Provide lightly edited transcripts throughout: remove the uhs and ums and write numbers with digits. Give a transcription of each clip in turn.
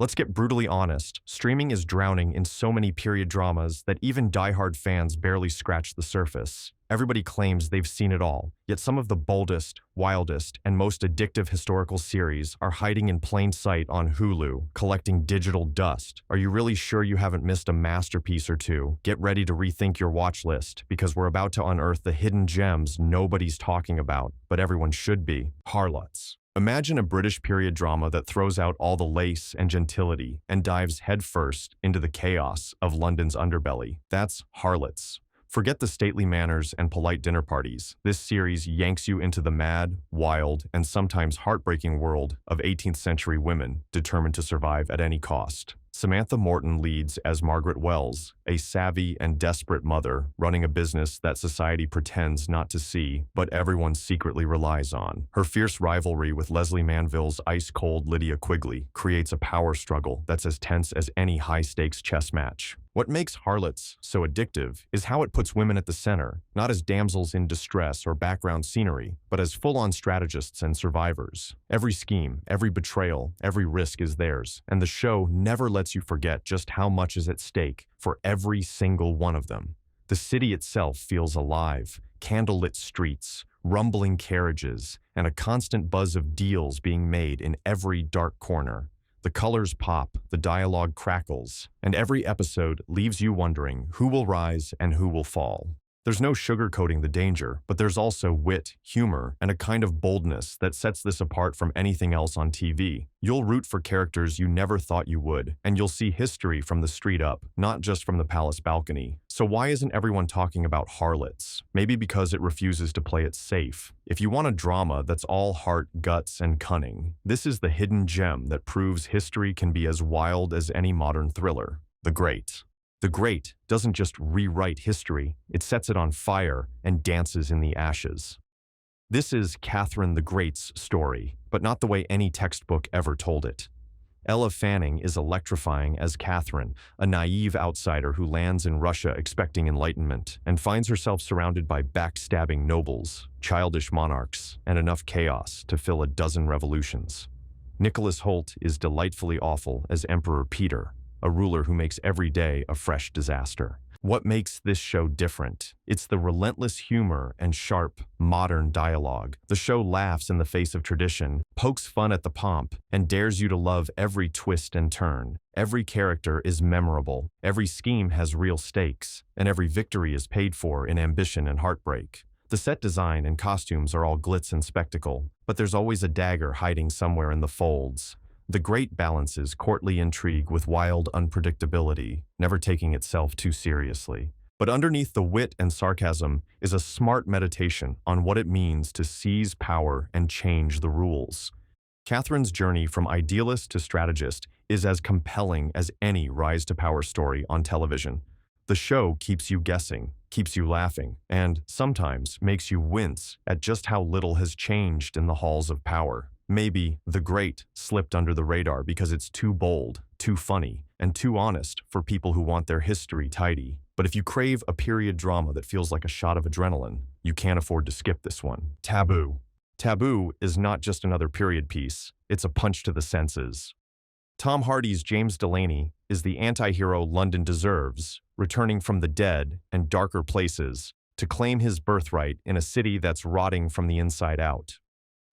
Let's get brutally honest. Streaming is drowning in so many period dramas that even diehard fans barely scratch the surface. Everybody claims they've seen it all, yet some of the boldest, wildest, and most addictive historical series are hiding in plain sight on Hulu, collecting digital dust. Are you really sure you haven't missed a masterpiece or two? Get ready to rethink your watch list, because we're about to unearth the hidden gems nobody's talking about, but everyone should be. Harlots. Imagine a British period drama that throws out all the lace and gentility and dives headfirst into the chaos of London's underbelly. That's Harlots. Forget the stately manners and polite dinner parties. This series yanks you into the mad, wild, and sometimes heartbreaking world of 18th century women determined to survive at any cost. Samantha Morton leads as Margaret Wells, a savvy and desperate mother running a business that society pretends not to see, but everyone secretly relies on. Her fierce rivalry with Leslie Manville's ice-cold Lydia Quigley creates a power struggle that's as tense as any high-stakes chess match. What makes Harlots so addictive is how it puts women at the center, not as damsels in distress or background scenery, but as full-on strategists and survivors. Every scheme, every betrayal, every risk is theirs, and the show never lets you forget just how much is at stake for every single one of them. The city itself feels alive, candlelit streets, rumbling carriages, and a constant buzz of deals being made in every dark corner. The colors pop, the dialogue crackles, and every episode leaves you wondering who will rise and who will fall. There's no sugarcoating the danger, but there's also wit, humor, and a kind of boldness that sets this apart from anything else on TV. You'll root for characters you never thought you would, and you'll see history from the street up, not just from the palace balcony. So why isn't everyone talking about Harlots? Maybe because it refuses to play it safe. If you want a drama that's all heart, guts, and cunning, this is the hidden gem that proves history can be as wild as any modern thriller. The Great. The Great doesn't just rewrite history, it sets it on fire and dances in the ashes. This is Catherine the Great's story, but not the way any textbook ever told it. Ella Fanning is electrifying as Catherine, a naive outsider who lands in Russia expecting enlightenment and finds herself surrounded by backstabbing nobles, childish monarchs, and enough chaos to fill a dozen revolutions. Nicholas Hoult is delightfully awful as Emperor Peter, a ruler who makes every day a fresh disaster. What makes this show different? It's the relentless humor and sharp, modern dialogue. The show laughs in the face of tradition, pokes fun at the pomp, and dares you to love every twist and turn. Every character is memorable, every scheme has real stakes, and every victory is paid for in ambition and heartbreak. The set design and costumes are all glitz and spectacle, but there's always a dagger hiding somewhere in the folds. The Great balances courtly intrigue with wild unpredictability, never taking itself too seriously. But underneath the wit and sarcasm is a smart meditation on what it means to seize power and change the rules. Catherine's journey from idealist to strategist is as compelling as any rise-to-power story on television. The show keeps you guessing, keeps you laughing, and sometimes makes you wince at just how little has changed in the halls of power. Maybe The Great slipped under the radar because it's too bold, too funny, and too honest for people who want their history tidy. But if you crave a period drama that feels like a shot of adrenaline, you can't afford to skip this one. Taboo. Taboo is not just another period piece, it's a punch to the senses. Tom Hardy's James Delaney is the anti-hero London deserves, returning from the dead and darker places to claim his birthright in a city that's rotting from the inside out.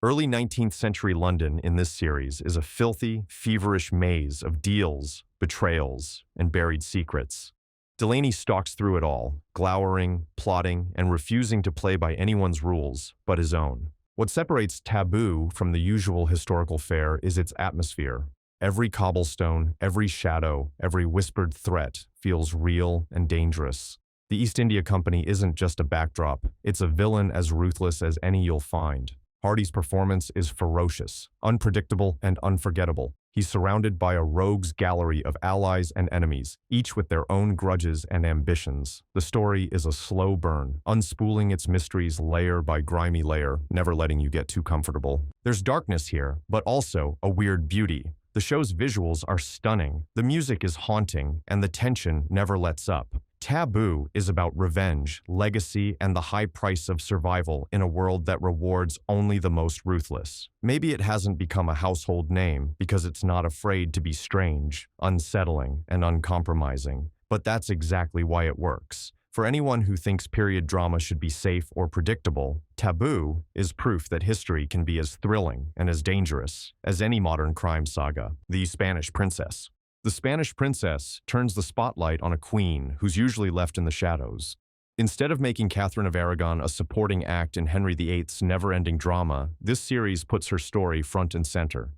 Early 19th century London in this series is a filthy, feverish maze of deals, betrayals, and buried secrets. Delaney stalks through it all, glowering, plotting, and refusing to play by anyone's rules but his own. What separates Taboo from the usual historical fare is its atmosphere. Every cobblestone, every shadow, every whispered threat feels real and dangerous. The East India Company isn't just a backdrop, it's a villain as ruthless as any you'll find. Hardy's performance is ferocious, unpredictable, and unforgettable. He's surrounded by a rogues gallery of allies and enemies, each with their own grudges and ambitions. The story is a slow burn, unspooling its mysteries layer by grimy layer, never letting you get too comfortable. There's darkness here, but also a weird beauty. The show's visuals are stunning, the music is haunting, and the tension never lets up. Taboo is about revenge, legacy, and the high price of survival in a world that rewards only the most ruthless. Maybe it hasn't become a household name because it's not afraid to be strange, unsettling, and uncompromising. But that's exactly why it works. For anyone who thinks period drama should be safe or predictable, Taboo is proof that history can be as thrilling and as dangerous as any modern crime saga. The Spanish Princess. The Spanish Princess turns the spotlight on a queen who's usually left in the shadows. Instead of making Catherine of Aragon a supporting act in Henry VIII's never-ending drama, this series puts her story front and center.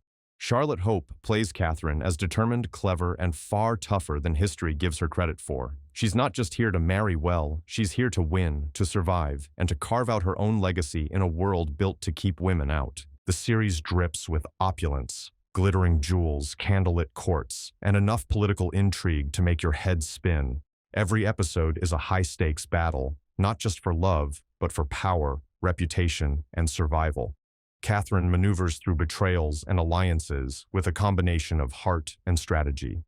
Charlotte Hope plays Catherine as determined, clever, and far tougher than history gives her credit for. She's not just here to marry well, she's here to win, to survive, and to carve out her own legacy in a world built to keep women out. The series drips with opulence, glittering jewels, candlelit courts, and enough political intrigue to make your head spin. Every episode is a high-stakes battle, not just for love, but for power, reputation, and survival. Catherine maneuvers through betrayals and alliances with a combination of heart and strategy.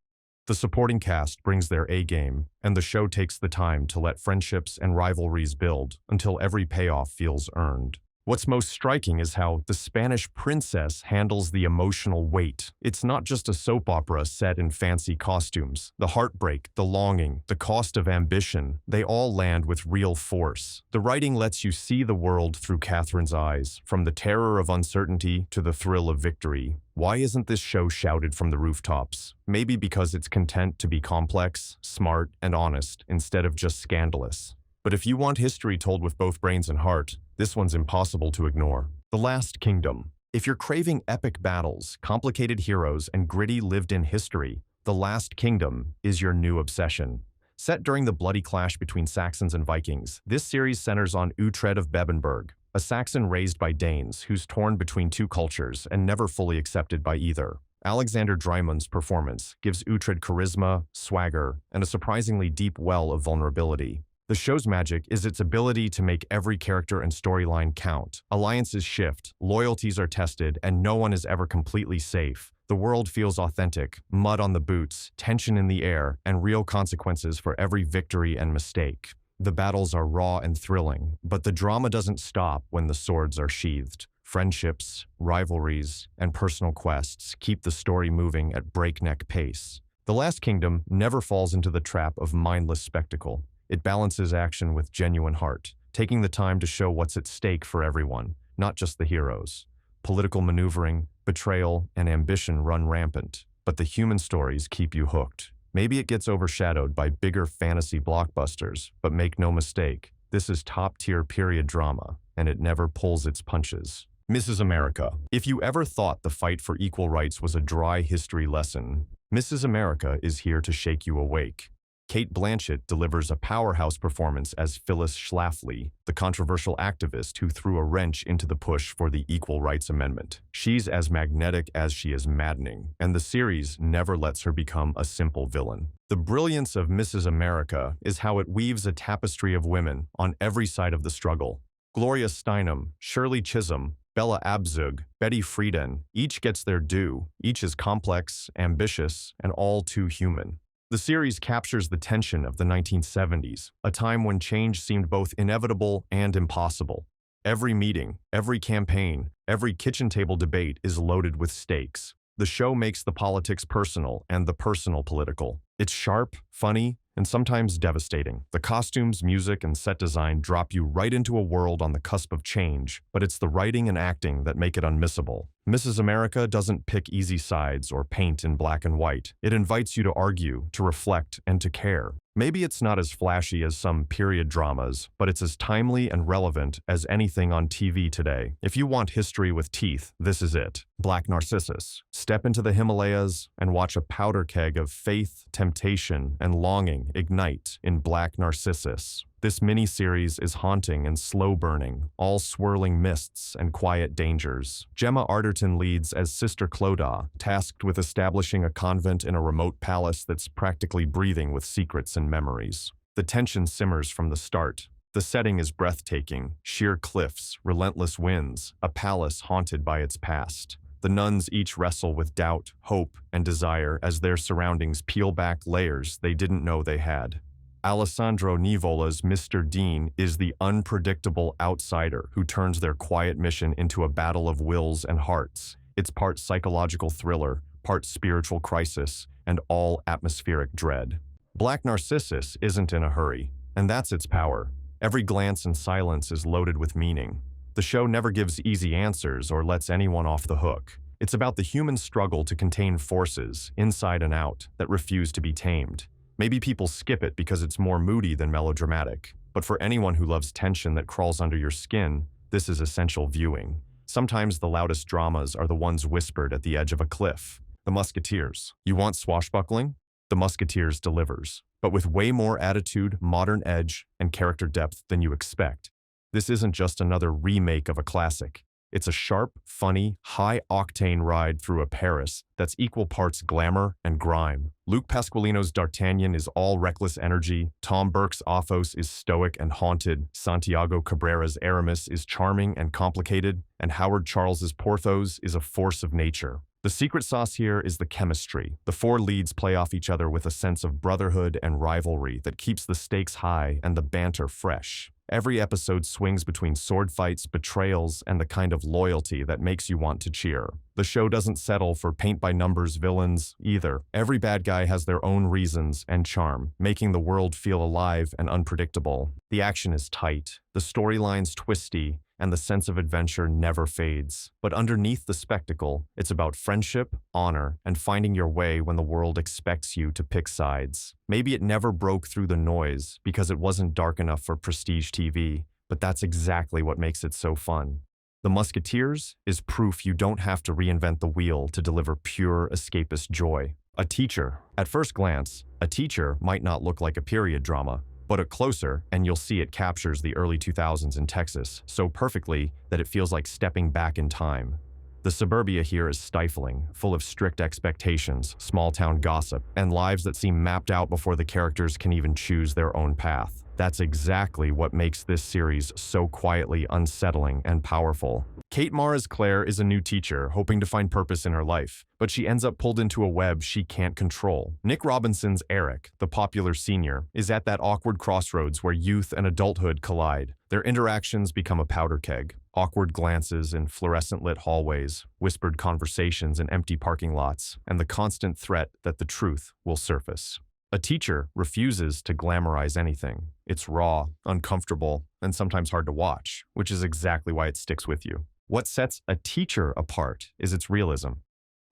The supporting cast brings their A-game, and the show takes the time to let friendships and rivalries build until every payoff feels earned. What's most striking is how The Spanish Princess handles the emotional weight. It's not just a soap opera set in fancy costumes. The heartbreak, the longing, the cost of ambition, they all land with real force. The writing lets you see the world through Catherine's eyes, from the terror of uncertainty to the thrill of victory. Why isn't this show shouted from the rooftops? Maybe because it's content to be complex, smart, and honest instead of just scandalous. But if you want history told with both brains and heart, this one's impossible to ignore. The Last Kingdom. If you're craving epic battles, complicated heroes, and gritty lived-in history, The Last Kingdom is your new obsession. Set during the bloody clash between Saxons and Vikings, this series centers on Uhtred of Bebbanburg, a Saxon raised by Danes who's torn between two cultures and never fully accepted by either. Alexander Drymund's performance gives Uhtred charisma, swagger, and a surprisingly deep well of vulnerability. The show's magic is its ability to make every character and storyline count. Alliances shift, loyalties are tested, and no one is ever completely safe. The world feels authentic, mud on the boots, tension in the air, and real consequences for every victory and mistake. The battles are raw and thrilling, but the drama doesn't stop when the swords are sheathed. Friendships, rivalries, and personal quests keep the story moving at breakneck pace. The Last Kingdom never falls into the trap of mindless spectacle. It balances action with genuine heart, taking the time to show what's at stake for everyone, not just the heroes. Political maneuvering, betrayal, and ambition run rampant, but the human stories keep you hooked. Maybe it gets overshadowed by bigger fantasy blockbusters, but make no mistake, this is top-tier period drama, and it never pulls its punches. Mrs. America. If you ever thought the fight for equal rights was a dry history lesson, Mrs. America is here to shake you awake. Cate Blanchett delivers a powerhouse performance as Phyllis Schlafly, the controversial activist who threw a wrench into the push for the Equal Rights Amendment. She's as magnetic as she is maddening, and the series never lets her become a simple villain. The brilliance of Mrs. America is how it weaves a tapestry of women on every side of the struggle. Gloria Steinem, Shirley Chisholm, Bella Abzug, Betty Friedan, each gets their due. Each is complex, ambitious, and all too human. The series captures the tension of the 1970s, a time when change seemed both inevitable and impossible. Every meeting, every campaign, every kitchen table debate is loaded with stakes. The show makes the politics personal and the personal political. It's sharp, funny, and sometimes devastating. The costumes, music, and set design drop you right into a world on the cusp of change, but it's the writing and acting that make it unmissable. Mrs. America doesn't pick easy sides or paint in black and white. It invites you to argue, to reflect, and to care. Maybe it's not as flashy as some period dramas, but it's as timely and relevant as anything on TV today. If you want history with teeth, this is it. Black Narcissus. Step into the Himalayas and watch a powder keg of faith, temptation, and longing ignite in Black Narcissus. This mini-series is haunting and slow-burning, all swirling mists and quiet dangers. Gemma Arterton leads as Sister Clodagh, tasked with establishing a convent in a remote palace that's practically breathing with secrets and memories. The tension simmers from the start. The setting is breathtaking: sheer cliffs, relentless winds, a palace haunted by its past. The nuns each wrestle with doubt, hope, and desire as their surroundings peel back layers they didn't know they had. Alessandro Nivola's Mr. Dean is the unpredictable outsider who turns their quiet mission into a battle of wills and hearts. It's part psychological thriller, part spiritual crisis, and all atmospheric dread. Black Narcissus isn't in a hurry, and that's its power. Every glance and silence is loaded with meaning. The show never gives easy answers or lets anyone off the hook. It's about the human struggle to contain forces, inside and out, that refuse to be tamed. Maybe people skip it because it's more moody than melodramatic, but for anyone who loves tension that crawls under your skin, this is essential viewing. Sometimes the loudest dramas are the ones whispered at the edge of a cliff. The Musketeers. You want swashbuckling? The Musketeers delivers, but with way more attitude, modern edge, and character depth than you expect. This isn't just another remake of a classic. It's a sharp, funny, high-octane ride through a Paris that's equal parts glamour and grime. Luke Pasqualino's D'Artagnan is all reckless energy, Tom Burke's Athos is stoic and haunted, Santiago Cabrera's Aramis is charming and complicated, and Howard Charles's Porthos is a force of nature. The secret sauce here is the chemistry. The four leads play off each other with a sense of brotherhood and rivalry that keeps the stakes high and the banter fresh. Every episode swings between sword fights, betrayals, and the kind of loyalty that makes you want to cheer. The show doesn't settle for paint-by-numbers villains either. Every bad guy has their own reasons and charm, making the world feel alive and unpredictable. The action is tight, the storyline's twisty, and the sense of adventure never fades. But underneath the spectacle, it's about friendship, honor, and finding your way when the world expects you to pick sides. Maybe it never broke through the noise because it wasn't dark enough for prestige TV, but that's exactly what makes it so fun. The Musketeers is proof you don't have to reinvent the wheel to deliver pure escapist joy. A teacher. At first glance, a teacher might not look like a period drama, but at closer, and you'll see it captures the early 2000s in Texas so perfectly that it feels like stepping back in time. The suburbia here is stifling, full of strict expectations, small-town gossip, and lives that seem mapped out before the characters can even choose their own path. That's exactly what makes this series so quietly unsettling and powerful. Kate Mara's Claire is a new teacher, hoping to find purpose in her life, but she ends up pulled into a web she can't control. Nick Robinson's Eric, the popular senior, is at that awkward crossroads where youth and adulthood collide. Their interactions become a powder keg. Awkward glances in fluorescent-lit hallways, whispered conversations in empty parking lots, and the constant threat that the truth will surface. A teacher refuses to glamorize anything. It's raw, uncomfortable, and sometimes hard to watch, which is exactly why it sticks with you. What sets a teacher apart is its realism.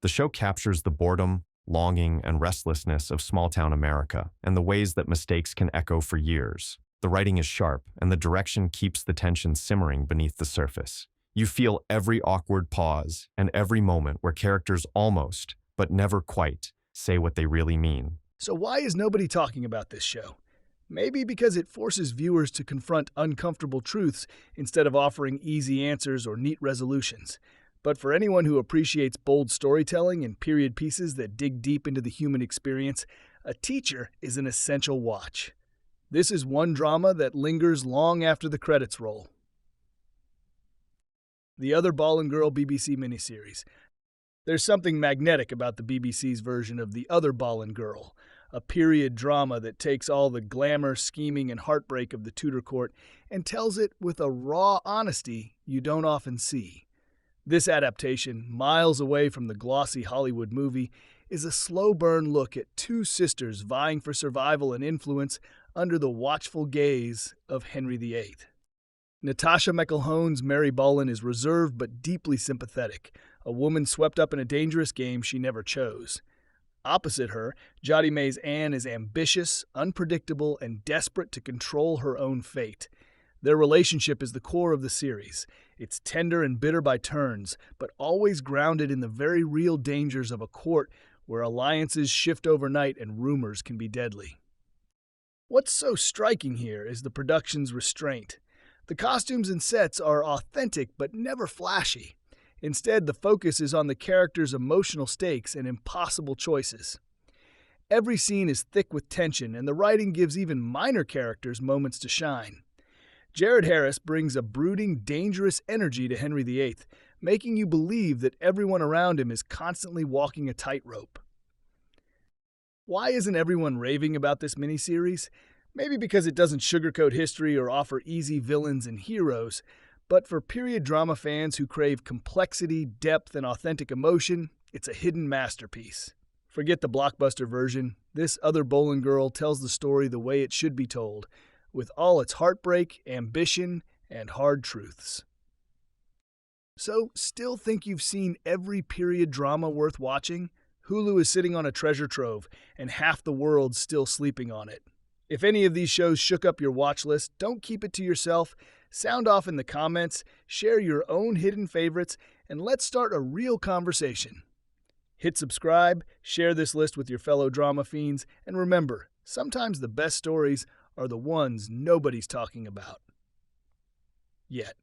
The show captures the boredom, longing, and restlessness of small-town America, and the ways that mistakes can echo for years. The writing is sharp, and the direction keeps the tension simmering beneath the surface. You feel every awkward pause and every moment where characters almost, but never quite, say what they really mean. So why is nobody talking about this show? Maybe because it forces viewers to confront uncomfortable truths instead of offering easy answers or neat resolutions. But for anyone who appreciates bold storytelling and period pieces that dig deep into the human experience, A Teacher is an essential watch. This is one drama that lingers long after the credits roll. The Other Ballin Girl BBC miniseries. There's something magnetic about the BBC's version of The Other Ballin Girl, a period drama that takes all the glamour, scheming, and heartbreak of the Tudor court and tells it with a raw honesty you don't often see. This adaptation, miles away from the glossy Hollywood movie, is a slow-burn look at two sisters vying for survival and influence under the watchful gaze of Henry VIII. Natasha McElhone's Mary Ballin is reserved but deeply sympathetic, a woman swept up in a dangerous game she never chose. Opposite her, Jodie May's Anne is ambitious, unpredictable, and desperate to control her own fate. Their relationship is the core of the series. It's tender and bitter by turns, but always grounded in the very real dangers of a court where alliances shift overnight and rumors can be deadly. What's so striking here is the production's restraint. The costumes and sets are authentic but never flashy. Instead, the focus is on the characters' emotional stakes and impossible choices. Every scene is thick with tension, and the writing gives even minor characters moments to shine. Jared Harris brings a brooding, dangerous energy to Henry VIII, making you believe that everyone around him is constantly walking a tightrope. Why isn't everyone raving about this miniseries? Maybe because it doesn't sugarcoat history or offer easy villains and heroes, but for period drama fans who crave complexity, depth, and authentic emotion, it's a hidden masterpiece. Forget the blockbuster version. This other Ballin girl tells the story the way it should be told, with all its heartbreak, ambition, and hard truths. So, still think you've seen every period drama worth watching? Hulu is sitting on a treasure trove, and half the world's still sleeping on it. If any of these shows shook up your watch list, don't keep it to yourself. Sound off in the comments, share your own hidden favorites, and let's start a real conversation. Hit subscribe, share this list with your fellow drama fiends, and remember, sometimes the best stories are the ones nobody's talking about. Yet.